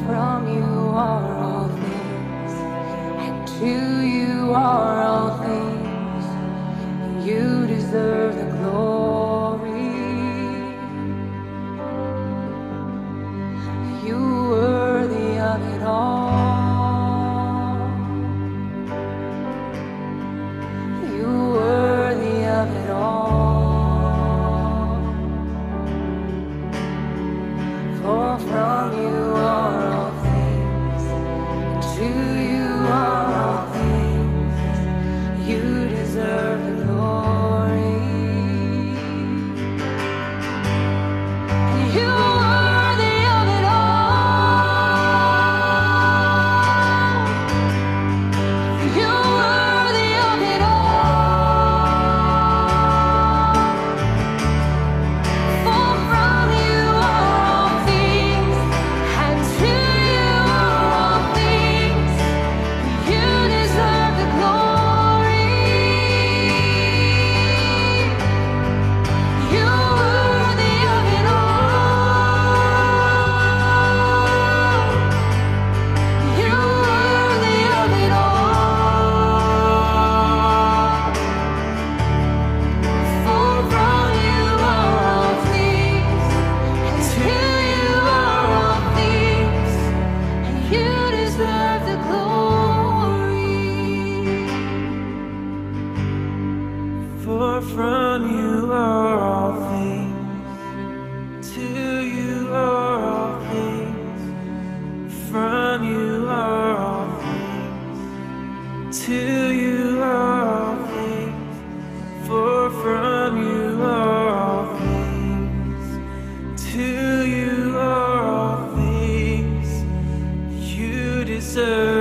from you are all things, and to you are all things. You deserve the glory. You worthy of it all. You worthy of it all. For from you are all things, and to you are all things. You deserve the glory. And you worthy of it all. You worthy of it all. For from you are all things, and to you are all things. You deserve the glory. You worthy of it all. You worthy of it all. For from you are all things, and to you are all things. And you deserve the glory. For from you are all things, to you are all things. From you are all things, to you are all things. For from you are all things, to you are all things. You deserve